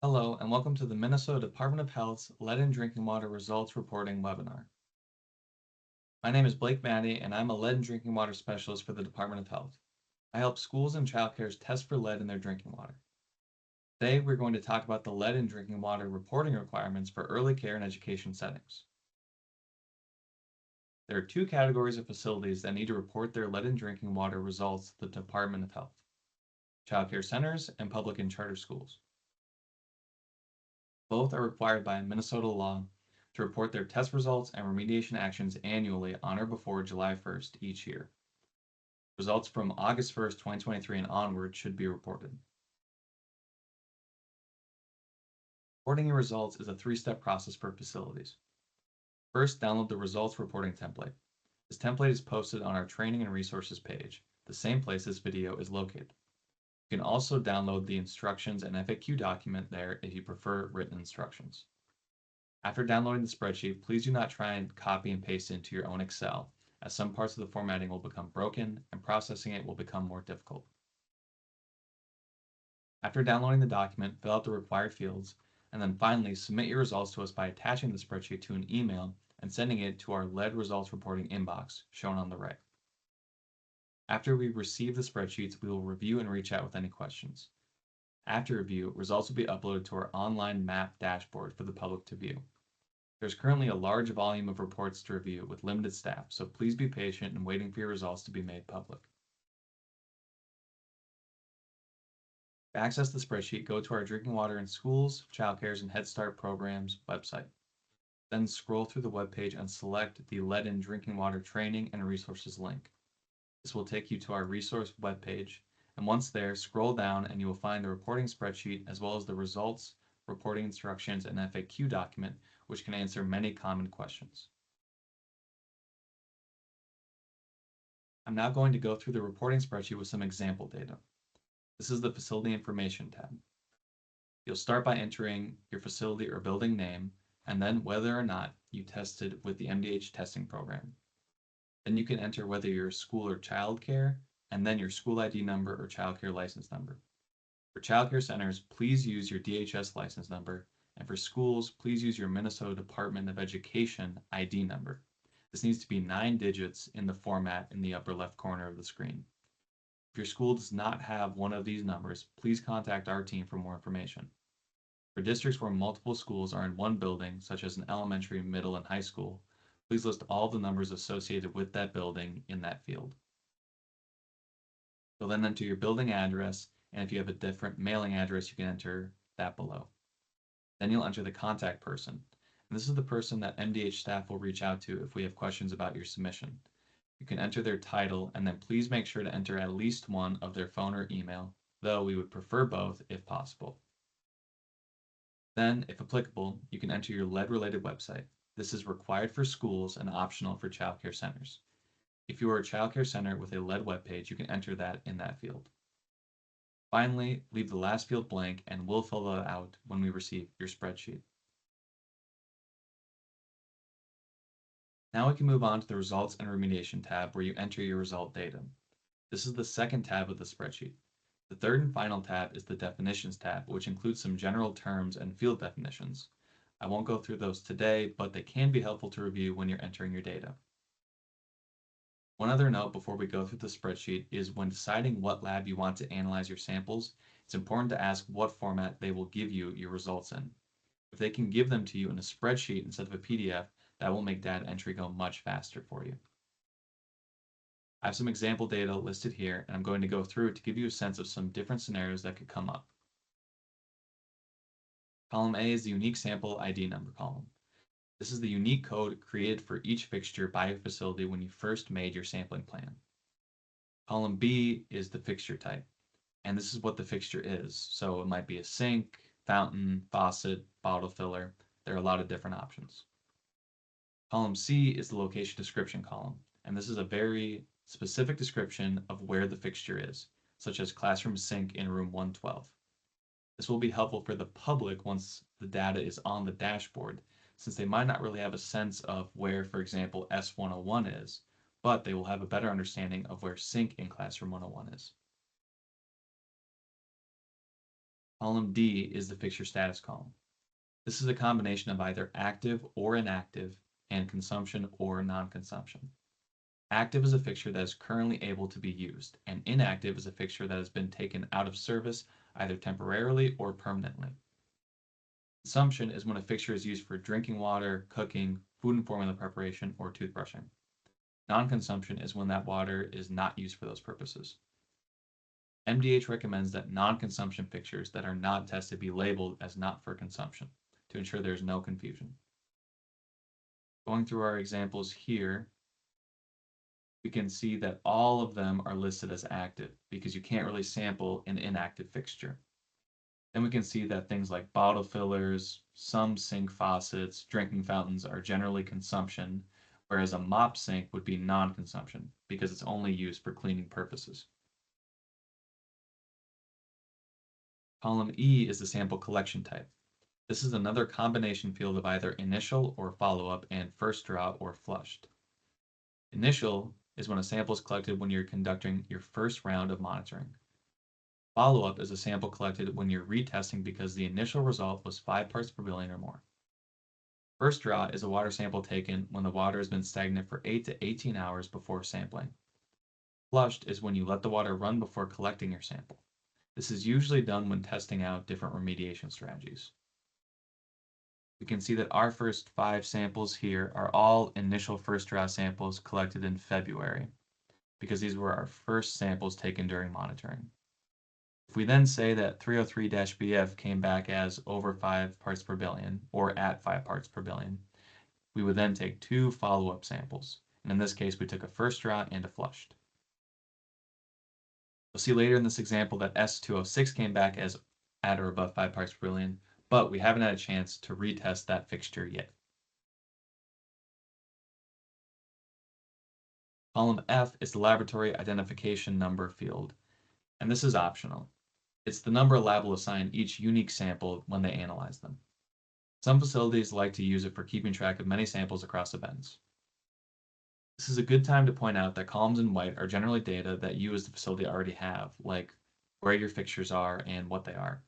Hello, and welcome to the Minnesota Department of Health's Lead in Drinking Water Results Reporting webinar. My name is Blake Maddie, and I'm a lead in drinking water specialist for the Department of Health. I help schools and childcares test for lead in their drinking water. Today, we're going to talk about the lead in drinking water reporting requirements for early care and education settings. There are two categories of facilities that need to report their lead in drinking water results to the Department of Health: childcare centers and public and charter schools. Both are required by Minnesota law to report their test results and remediation actions annually on or before July 1st each year. Results from August 1st, 2023 and onward should be reported. Reporting your results is a three-step process for facilities. First, download the results reporting template. This template is posted on our training and resources page, the same place this video is located. You can also download the instructions and FAQ document there if you prefer written instructions. After downloading the spreadsheet, please do not try and copy and paste it into your own Excel, as some parts of the formatting will become broken and processing it will become more difficult. After downloading the document, fill out the required fields, and then finally submit your results to us by attaching the spreadsheet to an email and sending it to our lead results reporting inbox, shown on the right. After we receive the spreadsheets, we will review and reach out with any questions. After review, results will be uploaded to our online map dashboard for the public to view. There's currently a large volume of reports to review with limited staff, so please be patient in waiting for your results to be made public. To access the spreadsheet, go to our Drinking Water in Schools, Childcares, and Head Start programs website. Then scroll through the webpage and select the Lead in Drinking Water Training and Resources link. This will take you to our resource webpage, and once there, scroll down and you will find the reporting spreadsheet as well as the results, reporting instructions, and FAQ document, which can answer many common questions. I'm now going to go through the reporting spreadsheet with some example data. This is the Facility Information tab. You'll start by entering your facility or building name, and then whether or not you tested with the MDH testing program. Then you can enter whether you're a school or childcare, and then your school ID number or childcare license number. For childcare centers, please use your DHS license number, and for schools, please use your Minnesota Department of Education ID number. This needs to be 9 digits in the format in the upper left corner of the screen. If your school does not have one of these numbers, please contact our team for more information. For districts where multiple schools are in one building, such as an elementary, middle, and high school, please list all the numbers associated with that building in that field. You'll then enter your building address, and if you have a different mailing address, you can enter that below. Then you'll enter the contact person, and this is the person that MDH staff will reach out to if we have questions about your submission. You can enter their title, and then please make sure to enter at least one of their phone or email, though we would prefer both if possible. Then, if applicable, you can enter your lead-related website. This is required for schools and optional for childcare centers. If you are a childcare center with a lead webpage, you can enter that in that field. Finally, leave the last field blank and we'll fill that out when we receive your spreadsheet. Now we can move on to the Results and Remediation tab where you enter your result data. This is the second tab of the spreadsheet. The third and final tab is the Definitions tab, which includes some general terms and field definitions. I won't go through those today, but they can be helpful to review when you're entering your data. One other note before we go through the spreadsheet is when deciding what lab you want to analyze your samples, it's important to ask what format they will give you your results in. If they can give them to you in a spreadsheet instead of a PDF, that will make data entry go much faster for you. I have some example data listed here, and I'm going to go through it to give you a sense of some different scenarios that could come up. Column A is the unique sample ID number column. This is the unique code created for each fixture by your facility when you first made your sampling plan. Column B is the fixture type, and this is what the fixture is. So it might be a sink, fountain, faucet, bottle filler. There are a lot of different options. Column C is the location description column, and this is a very specific description of where the fixture is, such as classroom sink in room 112. This will be helpful for the public once the data is on the dashboard, since they might not really have a sense of where, for example, S101 is, but they will have a better understanding of where sink in classroom 101 is. Column D is the fixture status column. This is a combination of either active or inactive and consumption or non-consumption. Active is a fixture that is currently able to be used, and inactive is a fixture that has been taken out of service either temporarily or permanently. Consumption is when a fixture is used for drinking water, cooking, food and formula preparation, or toothbrushing. Non-consumption is when that water is not used for those purposes. MDH recommends that non-consumption fixtures that are not tested be labeled as not for consumption to ensure there's no confusion. Going through our examples here, we can see that all of them are listed as active because you can't really sample an inactive fixture. Then we can see that things like bottle fillers, some sink faucets, drinking fountains are generally consumption, whereas a mop sink would be non-consumption because it's only used for cleaning purposes. Column E is the sample collection type. This is another combination field of either initial or follow-up and first draw or flushed. Initial is when a sample is collected when you're conducting your first round of monitoring. Follow-up is a sample collected when you're retesting because the initial result was 5 parts per billion or more. First draw is a water sample taken when the water has been stagnant for 8 to 18 hours before sampling. Flushed is when you let the water run before collecting your sample. This is usually done when testing out different remediation strategies. We can see that our first 5 samples here are all initial first draw samples collected in February because these were our first samples taken during monitoring. If we then say that 303-BF came back as over 5 parts per billion or at 5 parts per billion, we would then take 2 follow-up samples. And in this case, we took a first draw and a flushed. We'll see later in this example that S206 came back as at or above 5 parts per billion, but we haven't had a chance to retest that fixture yet. Column F is the laboratory identification number field, and this is optional. It's the number a lab will assign each unique sample when they analyze them. Some facilities like to use it for keeping track of many samples across events. This is a good time to point out that columns in white are generally data that you as the facility already have, like where your fixtures are and what they are,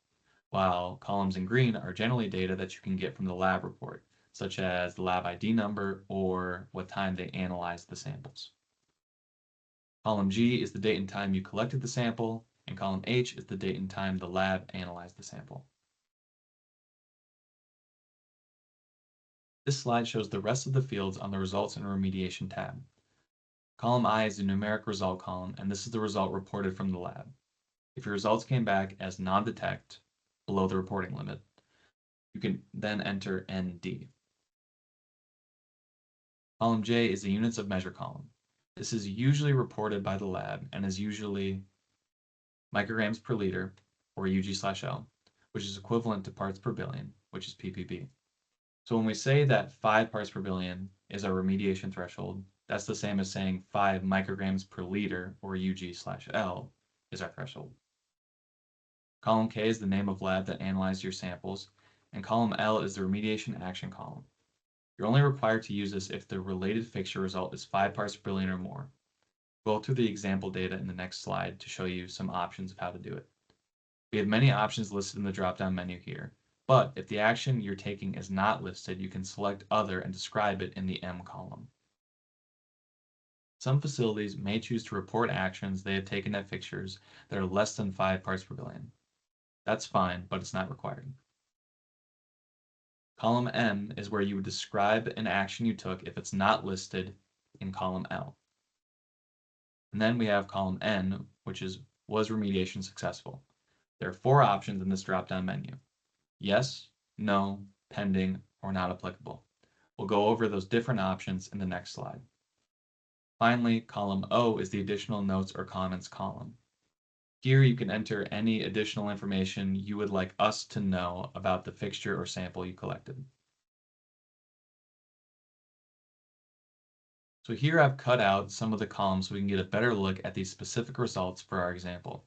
while columns in green are generally data that you can get from the lab report, such as the lab ID number or what time they analyzed the samples. Column G is the date and time you collected the sample, and column H is the date and time the lab analyzed the sample. This slide shows the rest of the fields on the Results and Remediation tab. Column I is the numeric result column, and this is the result reported from the lab. If your results came back as non-detect, below the reporting limit, you can then enter ND. Column J is the units of measure column. This is usually reported by the lab and is usually micrograms per liter, or UG/L, which is equivalent to parts per billion, which is ppb. So when we say that 5 parts per billion is our remediation threshold, that's the same as saying 5 micrograms per liter, or UG/L, is our threshold. Column K is the name of lab that analyzed your samples, and column L is the remediation action column. You're only required to use this if the related fixture result is 5 parts per billion or more. We'll go through the example data in the next slide to show you some options of how to do it. We have many options listed in the drop-down menu here, but if the action you're taking is not listed, you can select Other and describe it in the M column. Some facilities may choose to report actions they have taken at fixtures that are less than 5 parts per billion. That's fine, but it's not required. Column M is where you would describe an action you took if it's not listed in column L. And then we have column N, which is was remediation successful? There are 4 options in this drop-down menu: yes, no, pending, or not applicable. We'll go over those different options in the next slide. Finally, column O is the additional notes or comments column. Here you can enter any additional information you would like us to know about the fixture or sample you collected. So here I've cut out some of the columns so we can get a better look at these specific results for our example.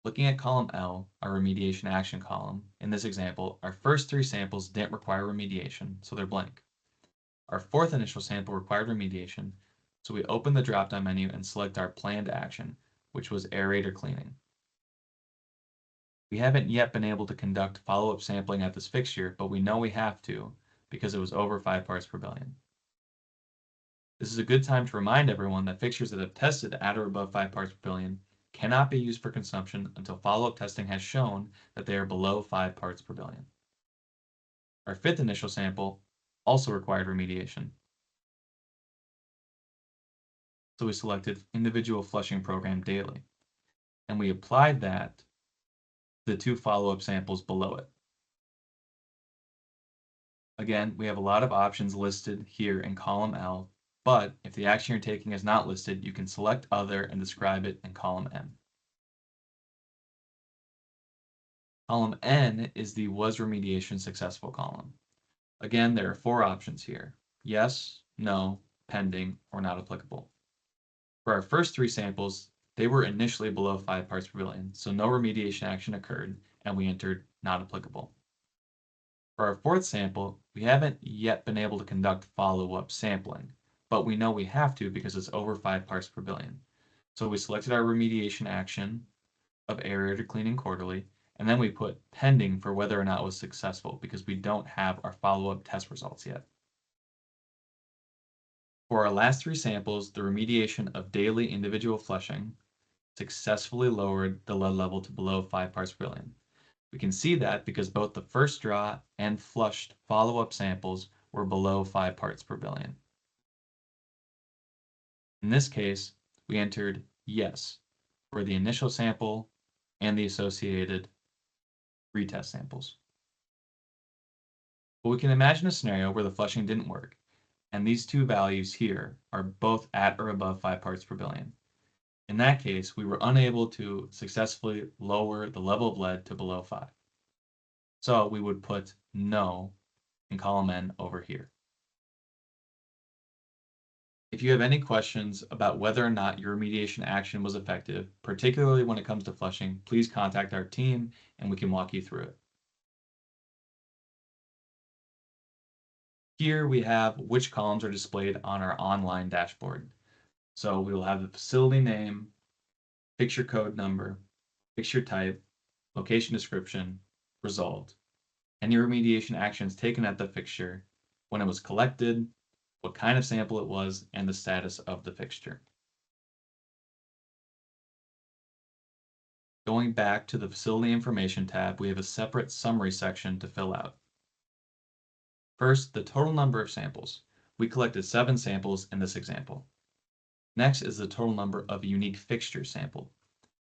Looking at column L, our remediation action column, in this example, our first 3 samples didn't require remediation, so they're blank. Our 4th initial sample required remediation, so we open the drop-down menu and select our planned action, which was aerator cleaning. We haven't yet been able to conduct follow-up sampling at this fixture, but we know we have to because it was over 5 parts per billion. This is a good time to remind everyone that fixtures that have tested at or above 5 parts per billion cannot be used for consumption until follow-up testing has shown that they are below 5 parts per billion. Our fifth initial sample also required remediation. So we selected individual flushing program daily, and we applied that to the 2 follow-up samples below it. Again, we have a lot of options listed here in column L, but if the action you're taking is not listed, you can select other and describe it in column M. Column N is the was remediation successful column. Again, there are 4 options here: yes, no, pending, or not applicable. For our first 3 samples, they were initially below 5 parts per billion, so no remediation action occurred, and we entered not applicable. For our fourth sample, we haven't yet been able to conduct follow-up sampling, but we know we have to because it's over 5 parts per billion. So we selected our remediation action of aerator cleaning quarterly, and then we put pending for whether or not it was successful because we don't have our follow-up test results yet. For our last 3 samples, the remediation of daily individual flushing successfully lowered the lead level to below 5 parts per billion. We can see that because both the first draw and flushed follow-up samples were below 5 parts per billion. In this case, we entered yes for the initial sample and the associated retest samples. But we can imagine a scenario where the flushing didn't work, and these 2 values here are both at or above 5 parts per billion. In that case, we were unable to successfully lower the level of lead to below 5. So we would put no in column N over here. If you have any questions about whether or not your remediation action was effective, particularly when it comes to flushing, please contact our team and we can walk you through it. Here we have which columns are displayed on our online dashboard. So we will have the facility name, fixture code number, fixture type, location description, result, any remediation actions taken at the fixture, when it was collected, what kind of sample it was, and the status of the fixture. Going back to the Facility Information tab, we have a separate summary section to fill out. First, the total number of samples. We collected 7 samples in this example. Next is the total number of unique fixtures sampled.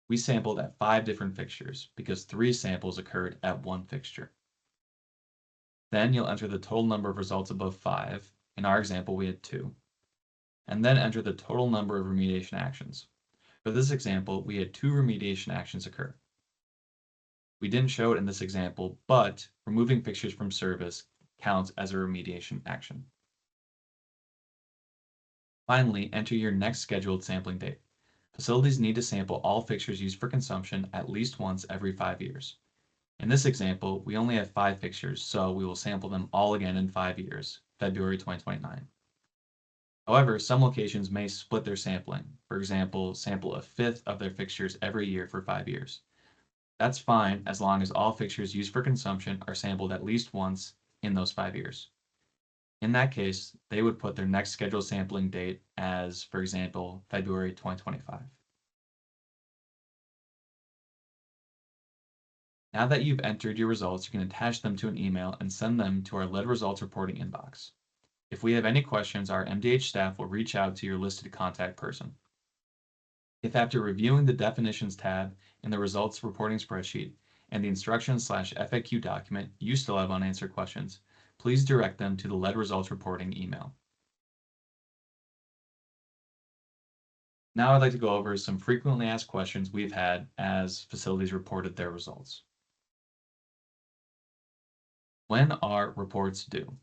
We sampled at 5 different fixtures because 3 samples occurred at 1 fixture. Then you'll enter the total number of results above 5. In our example, we had 2. And then enter the total number of remediation actions. For this example, we had 2 remediation actions occur. We didn't show it in this example, but removing fixtures from service counts as a remediation action. Finally, enter your next scheduled sampling date. Facilities need to sample all fixtures used for consumption at least once every 5 years. In this example, we only have 5 fixtures, so we will sample them all again in 5 years, February 2029. However, some locations may split their sampling. For example, sample a fifth of their fixtures every year for 5 years. That's fine as long as all fixtures used for consumption are sampled at least once in those 5 years. In that case, they would put their next scheduled sampling date as, for example, February 2025. Now that you've entered your results, you can attach them to an email and send them to our lead results reporting inbox. If we have any questions, our MDH staff will reach out to your listed contact person. If after reviewing the Definitions tab in the Results Reporting spreadsheet and the Instructions/FAQ document you still have unanswered questions, please direct them to the Lead Results Reporting email. Now I'd like to go over some frequently asked questions we've had as facilities reported their results. When are reports due?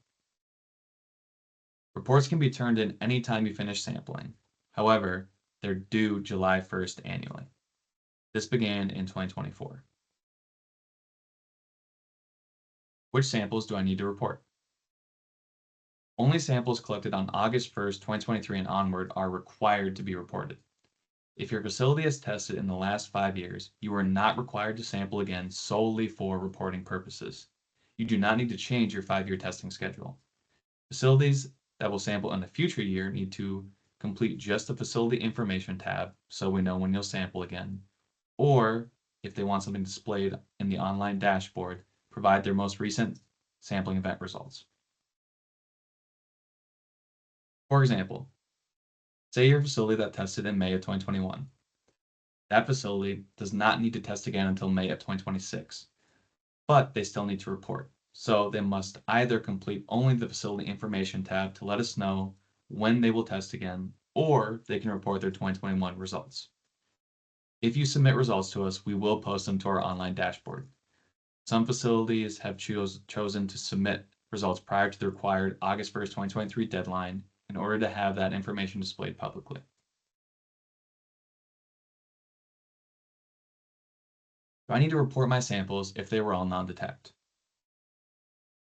Reports can be turned in anytime you finish sampling. However, they're due July 1st annually. This began in 2024. Which samples do I need to report? Only samples collected on August 1st, 2023 and onward are required to be reported. If your facility is tested in the last 5 years, you are not required to sample again solely for reporting purposes. You do not need to change your 5-year testing schedule. Facilities that will sample in the future year need to complete just the facility information tab so we know when you'll sample again, or if they want something displayed in the online dashboard, provide their most recent sampling event results. For example, say your facility that tested in May of 2021. That facility does not need to test again until May of 2026, but they still need to report. So they must either complete only the facility information tab to let us know when they will test again, or they can report their 2021 results. If you submit results to us, we will post them to our online dashboard. Some facilities have chosen to submit results prior to the required August 1st, 2023 deadline in order to have that information displayed publicly. Do I need to report my samples if they were all non-detect?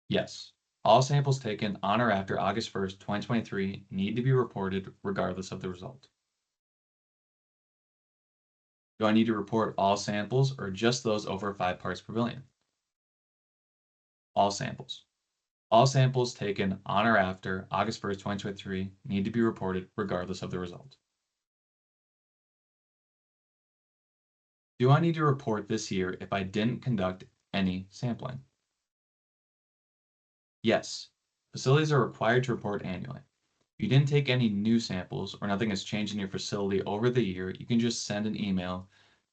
Yes. All samples taken on or after August 1st, 2023 need to be reported regardless of the result. Do I need to report all samples or just those over 5 parts per billion? All samples. All samples taken on or after August 1st, 2023 need to be reported regardless of the result. Do I need to report this year if I didn't conduct any sampling? Yes. Facilities are required to report annually. If you didn't take any new samples or nothing has changed in your facility over the year, you can just send an email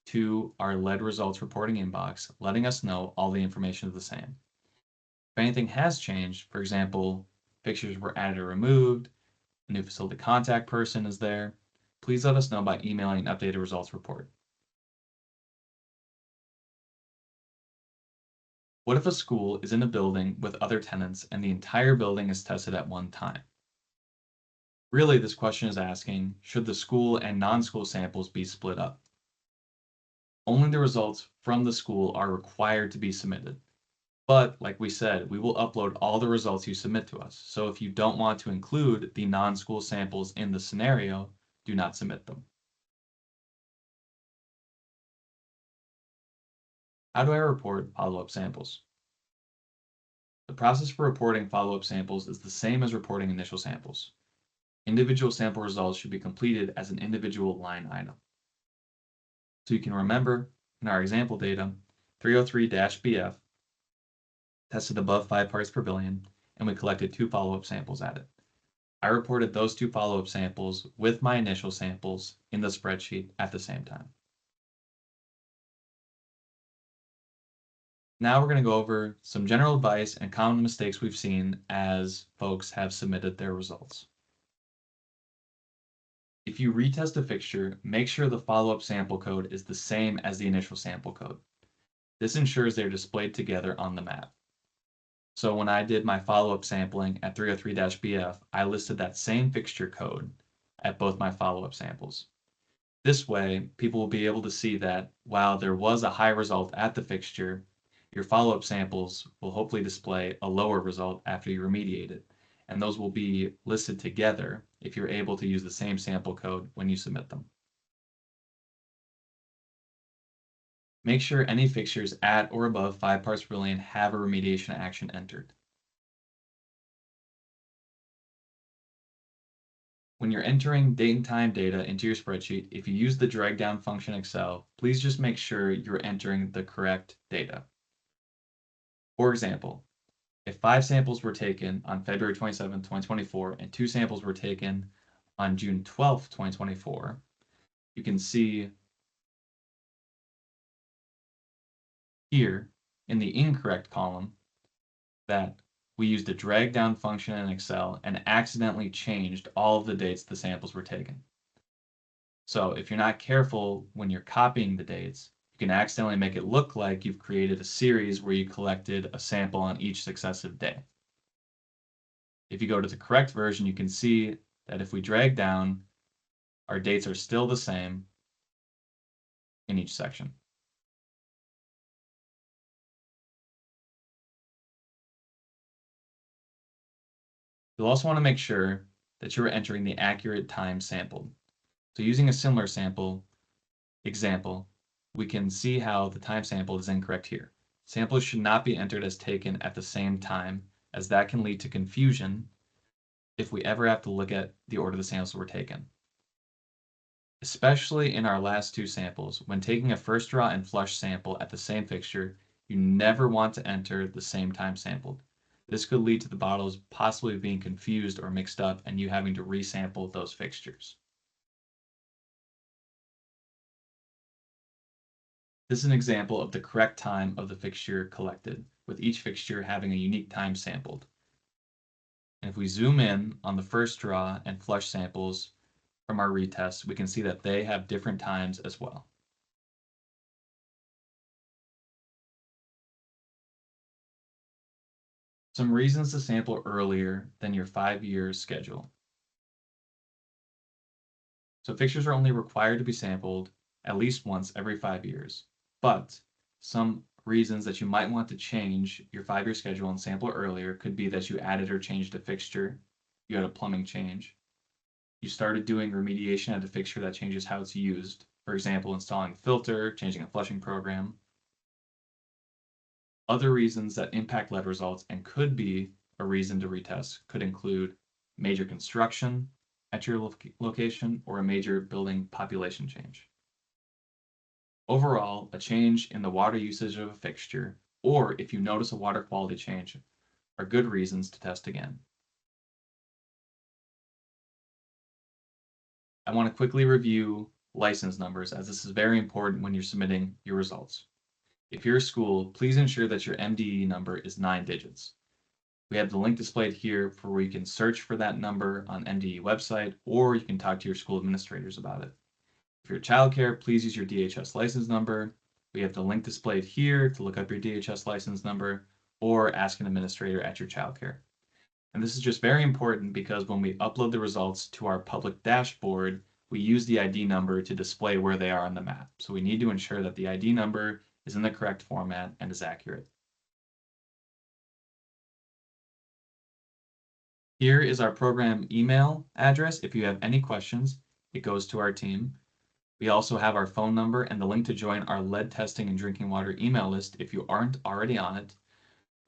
to our lead results reporting inbox, letting us know all the information is the same. If anything has changed, for example, fixtures were added or removed, a new facility contact person is there, please let us know by emailing an updated results report. What if a school is in a building with other tenants and the entire building is tested at one time? Really, this question is asking, should the school and non-school samples be split up? Only the results from the school are required to be submitted. But like we said, we will upload all the results you submit to us. So if you don't want to include the non-school samples in the scenario, do not submit them. How do I report follow-up samples? The process for reporting follow-up samples is the same as reporting initial samples. Individual sample results should be completed as an individual line item. So you can remember, in our example data, 303-BF tested above 5 parts per billion, and we collected 2 follow-up samples at it. I reported those 2 follow-up samples with my initial samples in the spreadsheet at the same time. Now we're going to go over some general advice and common mistakes we've seen as folks have submitted their results. If you retest a fixture, make sure the follow-up sample code is the same as the initial sample code. This ensures they're displayed together on the map. So when I did my follow-up sampling at 303-BF, I listed that same fixture code at both my follow-up samples. This way, people will be able to see that while there was a high result at the fixture, your follow-up samples will hopefully display a lower result after you remediate it, and those will be listed together if you're able to use the same sample code when you submit them. Make sure any fixtures at or above 5 parts per billion have a remediation action entered. When you're entering date and time data into your spreadsheet, if you use the drag down function Excel, please just make sure you're entering the correct data. For example, if 5 samples were taken on February 27, 2024, and 2 samples were taken on June 12, 2024, you can see here in the incorrect column that we used a drag down function in Excel and accidentally changed all of the dates the samples were taken. So if you're not careful when you're copying the dates, you can accidentally make it look like you've created a series where you collected a sample on each successive day. If you go to the correct version, you can see that if we drag down, our dates are still the same in each section. You'll also want to make sure that you're entering the accurate time sampled. So using a similar sample, Example, we can see how the time sampled is incorrect here. Samples should not be entered as taken at the same time, as that can lead to confusion if we ever have to look at the order the samples were taken. Especially in our last two samples, when taking a first draw and flush sample at the same fixture, you never want to enter the same time sampled. This could lead to the bottles possibly being confused or mixed up and you having to resample those fixtures. This is an example of the correct time of the fixture collected, with each fixture having a unique time sampled. And if we zoom in on the first draw and flush samples from our retest, we can see that they have different times as well. Some reasons to sample earlier than your 5-year schedule. So fixtures are only required to be sampled at least once every 5 years, but some reasons that you might want to change your 5-year schedule and sample earlier could be that you added or changed a fixture, you had a plumbing change, you started doing remediation at a fixture that changes how it's used, for example, installing a filter, changing a flushing program. Other reasons that impact lead results and could be a reason to retest could include major construction at your location or a major building population change. Overall, a change in the water usage of a fixture, or if you notice a water quality change, are good reasons to test again. I want to quickly review license numbers as this is very important when you're submitting your results. If you're a school, please ensure that your MDE number is 9 digits. We have the link displayed here for where you can search for that number on MDE website, or you can talk to your school administrators about it. If you're childcare, please use your DHS license number. We have the link displayed here to look up your DHS license number or ask an administrator at your childcare. And this is just very important because when we upload the results to our public dashboard, we use the ID number to display where they are on the map. So we need to ensure that the ID number is in the correct format and is accurate. Here is our program email address. If you have any questions, it goes to our team. We also have our phone number and the link to join our lead testing and drinking water email list if you aren't already on it.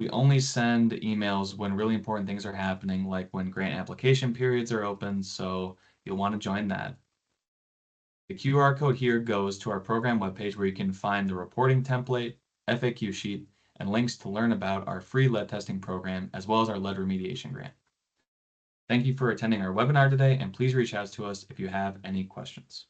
We only send emails when really important things are happening, like when grant application periods are open, so you'll want to join that. The QR code here goes to our program webpage where you can find the reporting template, FAQ sheet, and links to learn about our free lead testing program, as well as our lead remediation grant. Thank you for attending our webinar today, and please reach out to us if you have any questions.